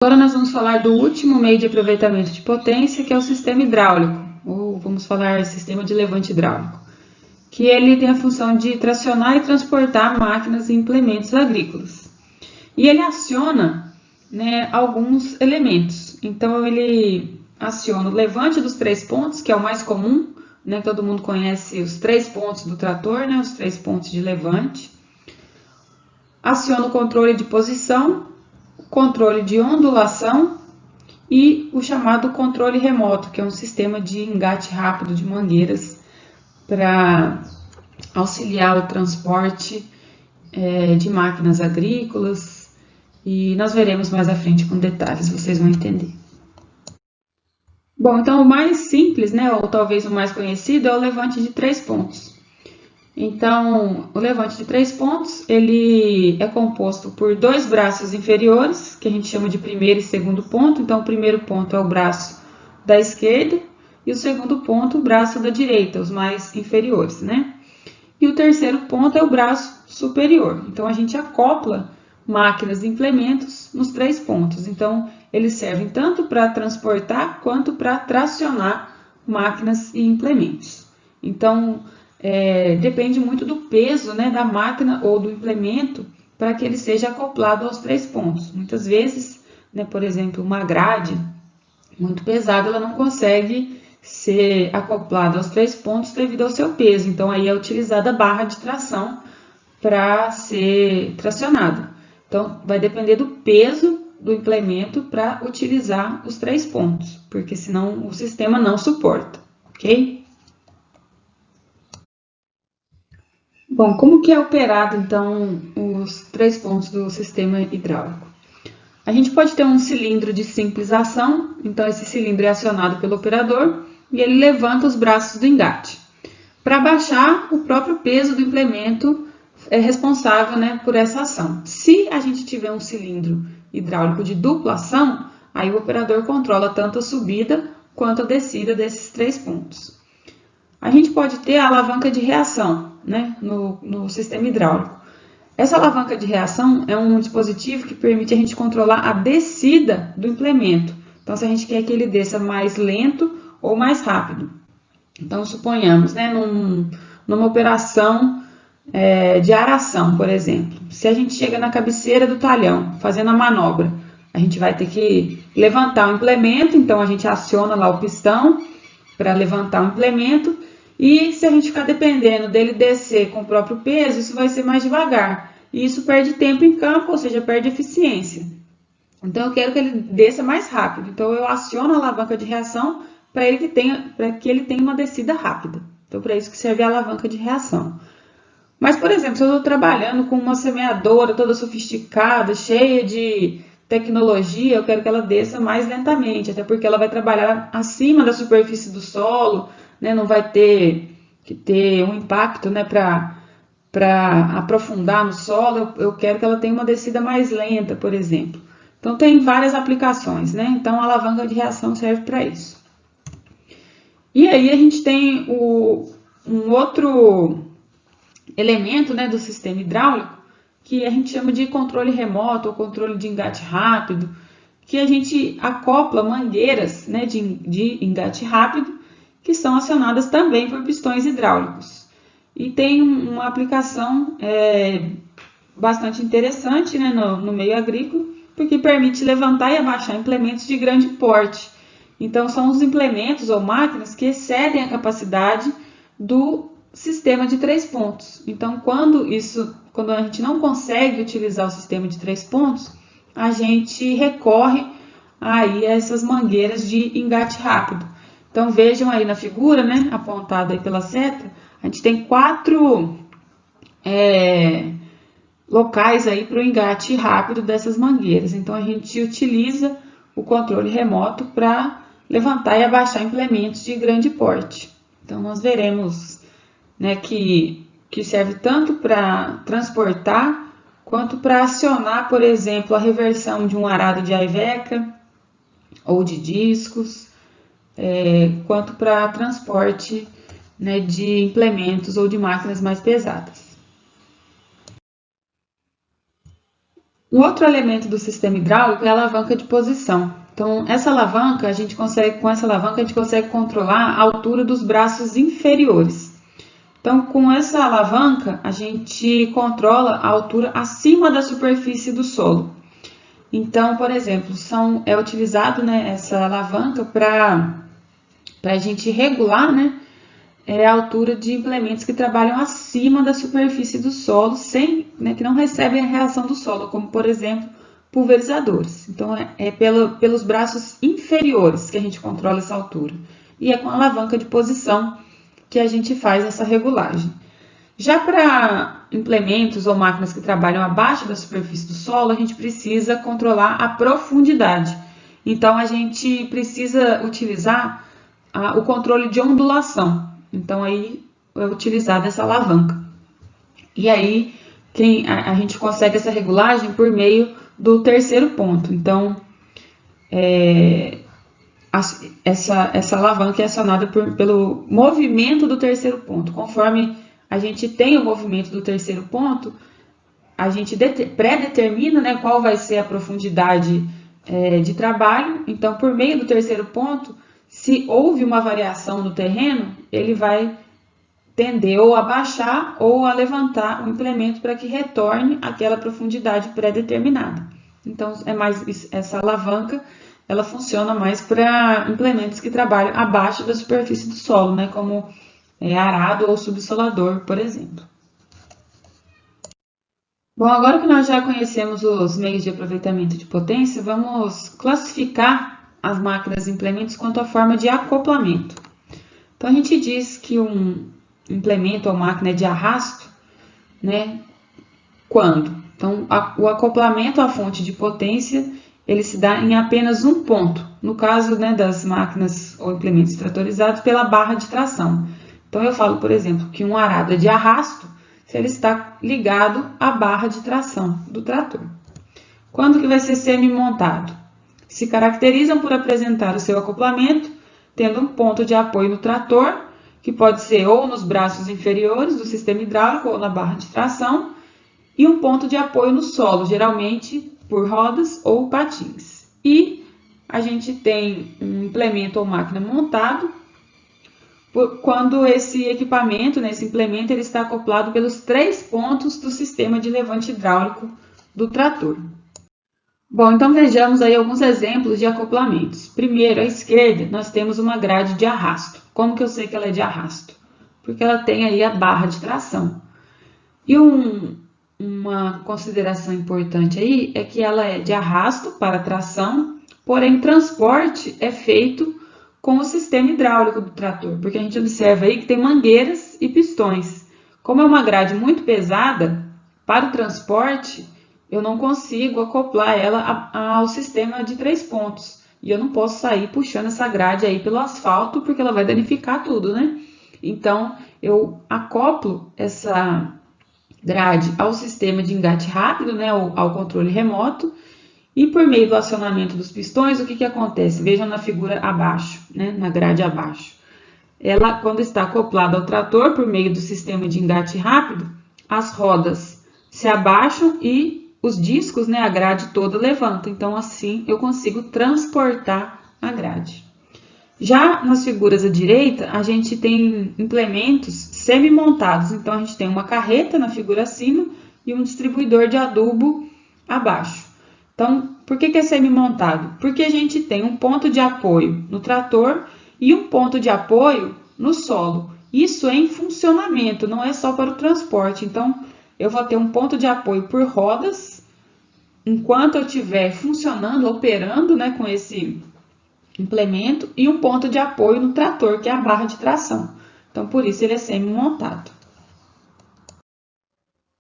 Agora nós vamos falar do último meio de aproveitamento de potência, que é o sistema hidráulico, ou vamos falar sistema de levante hidráulico, que ele tem a função de tracionar e transportar máquinas e implementos agrícolas. E ele aciona, né, alguns elementos. Então ele aciona o levante dos 3 pontos, que é o mais comum, né, todo mundo conhece os 3 pontos do trator, né, os 3 pontos de levante. Aciona o controle de posição, controle de ondulação e o chamado controle remoto, que é um sistema de engate rápido de mangueiras para auxiliar o transporte de máquinas agrícolas, e nós veremos mais à frente com detalhes, vocês vão entender. Bom, então o mais simples, né, ou talvez o mais conhecido, é o levante de 3 pontos. Então, o levante de 3 pontos, ele é composto por 2 braços inferiores, que a gente chama de primeiro e segundo ponto. Então, o primeiro ponto é o braço da esquerda e o segundo ponto, o braço da direita, os mais inferiores, né? E o terceiro ponto é o braço superior. Então, a gente acopla máquinas e implementos nos 3 pontos. Então, eles servem tanto para transportar quanto para tracionar máquinas e implementos. Então, depende muito do peso, né, da máquina ou do implemento para que ele seja acoplado aos 3 pontos. Muitas vezes, né, por exemplo, uma grade muito pesada, ela não consegue ser acoplada aos 3 pontos devido ao seu peso. Então, aí é utilizada a barra de tração para ser tracionada. Então, vai depender do peso do implemento para utilizar os 3 pontos, porque senão o sistema não suporta, ok? Bom, como que é operado, então, os 3 pontos do sistema hidráulico? A gente pode ter um cilindro de simples ação, então esse cilindro é acionado pelo operador e ele levanta os braços do engate. Para baixar, o próprio peso do implemento é responsável, né, por essa ação. Se a gente tiver um cilindro hidráulico de dupla ação, aí o operador controla tanto a subida quanto a descida desses 3 pontos. A gente pode ter a alavanca de reação, né, no sistema hidráulico. Essa alavanca de reação é um dispositivo que permite a gente controlar a descida do implemento. Então, se a gente quer que ele desça mais lento ou mais rápido. Então, suponhamos, né, numa operação de aração, por exemplo. Se a gente chega na cabeceira do talhão, fazendo a manobra, a gente vai ter que levantar o implemento, então a gente aciona lá o pistão para levantar o implemento. E se a gente ficar dependendo dele descer com o próprio peso, isso vai ser mais devagar. E isso perde tempo em campo, ou seja, perde eficiência. Então, eu quero que ele desça mais rápido. Então, eu aciono a alavanca de reação para que ele tenha uma descida rápida. Então, para isso que serve a alavanca de reação. Mas, por exemplo, se eu estou trabalhando com uma semeadora toda sofisticada, cheia de tecnologia, eu quero que ela desça mais lentamente, até porque ela vai trabalhar acima da superfície do solo, né, não vai ter que ter um impacto, né, para aprofundar no solo. Eu quero que ela tenha uma descida mais lenta, por exemplo. Então, tem várias aplicações, né? Então, a alavanca de reação serve para isso. E aí, a gente tem um outro elemento, né, do sistema hidráulico, que a gente chama de controle remoto ou controle de engate rápido, que a gente acopla mangueiras, né, de engate rápido, que são acionadas também por pistões hidráulicos. E tem uma aplicação bastante interessante, né, no meio agrícola, porque permite levantar e abaixar implementos de grande porte. Então, são os implementos ou máquinas que excedem a capacidade do sistema de 3 pontos. Então, quando a gente não consegue utilizar o sistema de 3 pontos, a gente recorre aí a essas mangueiras de engate rápido. Então, vejam aí na figura, né, apontada aí pela seta, a gente tem 4 locais aí para o engate rápido dessas mangueiras. Então, a gente utiliza o controle remoto para levantar e abaixar implementos de grande porte. Então, nós veremos, né, que serve tanto para transportar quanto para acionar, por exemplo, a reversão de um arado de aiveca ou de discos, quanto para transporte, né, de implementos ou de máquinas mais pesadas. Um outro elemento do sistema hidráulico é a alavanca de posição. Então, essa alavanca, com essa alavanca a gente consegue controlar a altura dos braços inferiores. Então, com essa alavanca, a gente controla a altura acima da superfície do solo. Então, por exemplo, é utilizado, né, essa alavanca para a gente regular, né, a altura de implementos que trabalham acima da superfície do solo, que não recebem a reação do solo, como, por exemplo, pulverizadores. Então, pelos braços inferiores que a gente controla essa altura. E é com a alavanca de posição que a gente faz essa regulagem. Já para implementos ou máquinas que trabalham abaixo da superfície do solo, a gente precisa controlar a profundidade. Então, a gente precisa utilizar o controle de ondulação. Então, aí é utilizada essa alavanca. E aí, a gente consegue essa regulagem por meio do terceiro ponto. Então, essa alavanca é acionada pelo movimento do terceiro ponto. Conforme a gente tem o movimento do terceiro ponto, a gente pré-determina, né, qual vai ser a profundidade de trabalho. Então, por meio do terceiro ponto, se houve uma variação no terreno, ele vai tender ou a baixar ou a levantar o implemento para que retorne àquela profundidade pré-determinada. Então, essa alavanca, ela funciona mais para implementos que trabalham abaixo da superfície do solo, né, como arado ou subsolador, por exemplo. Bom, agora que nós já conhecemos os meios de aproveitamento de potência, vamos classificar as máquinas e implementos quanto à forma de acoplamento. Então, a gente diz que um implemento ou máquina é de arrasto, né? Quando? Então, o acoplamento à fonte de potência, ele se dá em apenas um ponto. No caso, né, das máquinas ou implementos tratorizados, pela barra de tração. Então, eu falo, por exemplo, que um arado é de arrasto se ele está ligado à barra de tração do trator. Quando que vai ser semi-montado? Se caracterizam por apresentar o seu acoplamento, tendo um ponto de apoio no trator, que pode ser ou nos braços inferiores do sistema hidráulico ou na barra de tração, e um ponto de apoio no solo, geralmente por rodas ou patins. E a gente tem um implemento ou máquina montado, quando esse equipamento, esse implemento, ele está acoplado pelos 3 pontos do sistema de levante hidráulico do trator. Bom, então vejamos aí alguns exemplos de acoplamentos. Primeiro, à esquerda, nós temos uma grade de arrasto. Como que eu sei que ela é de arrasto? Porque ela tem aí a barra de tração. E uma consideração importante aí é que ela é de arrasto para tração, porém o transporte é feito com o sistema hidráulico do trator, porque a gente observa aí que tem mangueiras e pistões. Como é uma grade muito pesada, para o transporte, eu não consigo acoplar ela ao sistema de 3 pontos. E eu não posso sair puxando essa grade aí pelo asfalto, porque ela vai danificar tudo, né? Então, eu acoplo essa grade ao sistema de engate rápido, né? Ao controle remoto. E por meio do acionamento dos pistões, o que acontece? Vejam na figura abaixo, né? Na grade abaixo. Ela, quando está acoplada ao trator, por meio do sistema de engate rápido, as rodas se abaixam e os discos, né, a grade toda levanta. Então, assim, eu consigo transportar a grade. Já nas figuras à direita, a gente tem implementos semi-montados. Então, a gente tem uma carreta na figura acima e um distribuidor de adubo abaixo. Então, por que é semi-montado? Porque a gente tem um ponto de apoio no trator e um ponto de apoio no solo. Isso é em funcionamento, não é só para o transporte. Então, eu vou ter um ponto de apoio por rodas, enquanto eu estiver funcionando, operando, né, com esse implemento, e um ponto de apoio no trator, que é a barra de tração. Então, por isso ele é semi-montado.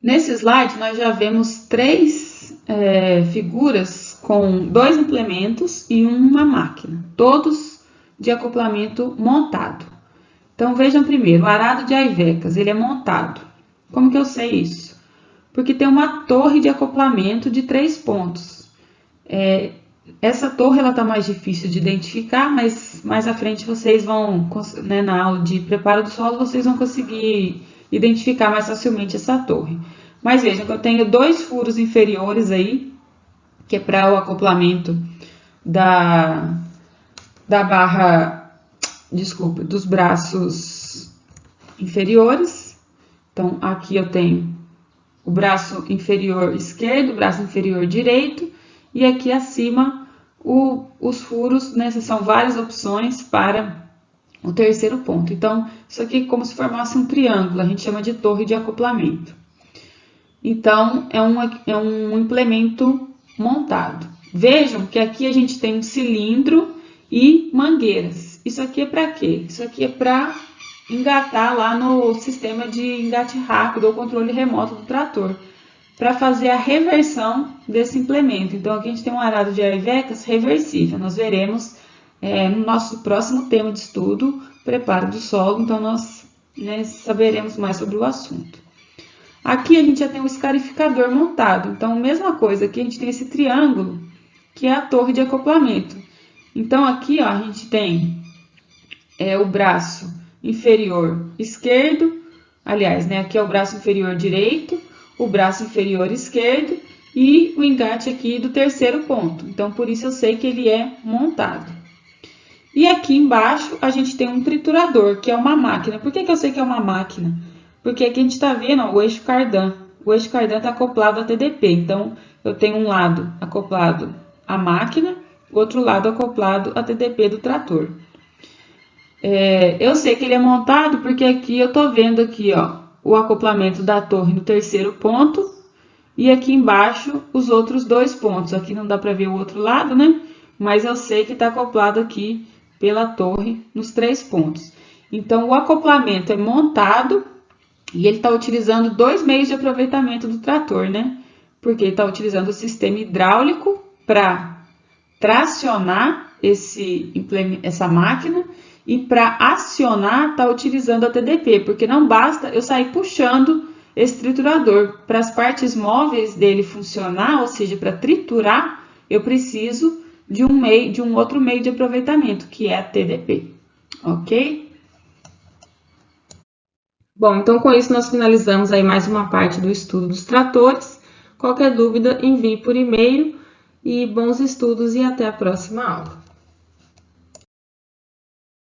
Nesse slide, nós já vemos 3 figuras com 2 implementos e uma máquina, todos de acoplamento montado. Então, vejam primeiro, o arado de Aivecas, ele é montado. Como que eu sei isso? Porque tem uma torre de acoplamento de 3 pontos. Essa torre está mais difícil de identificar, mas mais à frente vocês vão, né, na aula de preparo do solo, vocês vão conseguir identificar mais facilmente essa torre. Mas vejam que eu tenho 2 furos inferiores aí, que é para o acoplamento da barra, desculpa, dos braços inferiores. Então, aqui eu tenho o braço inferior esquerdo, o braço inferior direito, e aqui acima os furos, né? São várias opções para o terceiro ponto. Então, isso aqui é como se formasse um triângulo, a gente chama de torre de acoplamento. Então, é um implemento montado. Vejam que aqui a gente tem um cilindro e mangueiras. Isso aqui é para quê? Isso aqui é para engatar lá no sistema de engate rápido ou controle remoto do trator, para fazer a reversão desse implemento. Então, aqui a gente tem um arado de Arivecas reversível. Nós veremos no nosso próximo tema de estudo, preparo do solo, então nós saberemos mais sobre o assunto. Aqui a gente já tem um escarificador montado, então mesma coisa, aqui a gente tem esse triângulo, que é a torre de acoplamento. Então aqui ó, a gente tem o braço inferior esquerdo, aliás, aqui é o braço inferior direito, o braço inferior esquerdo e o engate aqui do terceiro ponto. Então, por isso eu sei que ele é montado. E aqui embaixo a gente tem um triturador, que é uma máquina. Por que eu sei que é uma máquina? Porque aqui a gente está vendo o eixo cardan. O eixo cardan está acoplado a TDP. Então, eu tenho um lado acoplado à máquina, outro lado acoplado a TDP do trator. Eu sei que ele é montado porque aqui eu estou vendo aqui, ó, o acoplamento da torre no terceiro ponto e aqui embaixo os outros dois pontos. Aqui não dá para ver o outro lado, né? Mas eu sei que está acoplado aqui pela torre nos 3 pontos. Então, o acoplamento é montado e ele está utilizando 2 meios de aproveitamento do trator, né? Porque ele está utilizando o sistema hidráulico para tracionar essa máquina e para acionar está utilizando a TDP, porque não basta eu sair puxando esse triturador. Para as partes móveis dele funcionar, ou seja, para triturar, eu preciso de um outro meio de aproveitamento, que é a TDP, ok? Bom, então com isso nós finalizamos aí mais uma parte do estudo dos tratores. Qualquer dúvida, envie por e-mail e bons estudos e até a próxima aula.